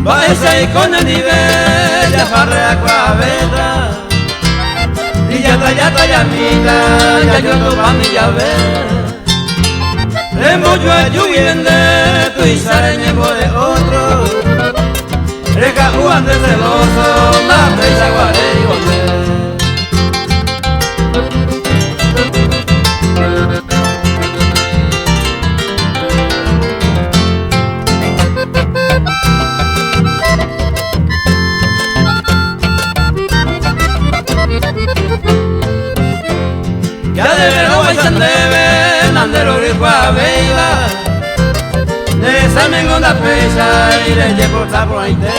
Va ese con el nivel de farrea cuaveta y ya mita, ya yo no pa' mi llave. Remollo a lluvia tu y sareñemo de otro. Reca Juan de celoso, más presa guaré y volver. Ya de verano bailan de venandero rico a veila. De salmen la pesa y le llevo por ahí te.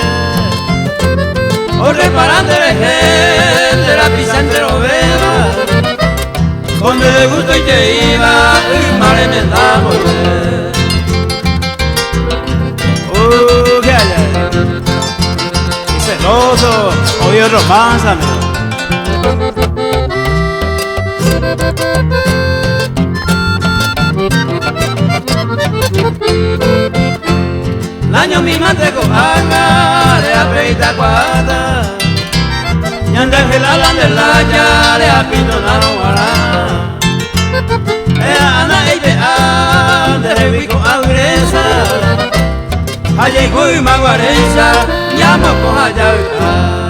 O reparante de gente, la pisa entero vela. Donde le gusto y te iba, y mal emendamos. ¿Qué hay ahí? Y celoso, oye románzame. L'año mi manteco anga, le apreita cuata. Ñanda gelala de la ya, le apito na no guará. Ana ebe a, de rebico agresa. Allá y maguaresa, llamo con allá.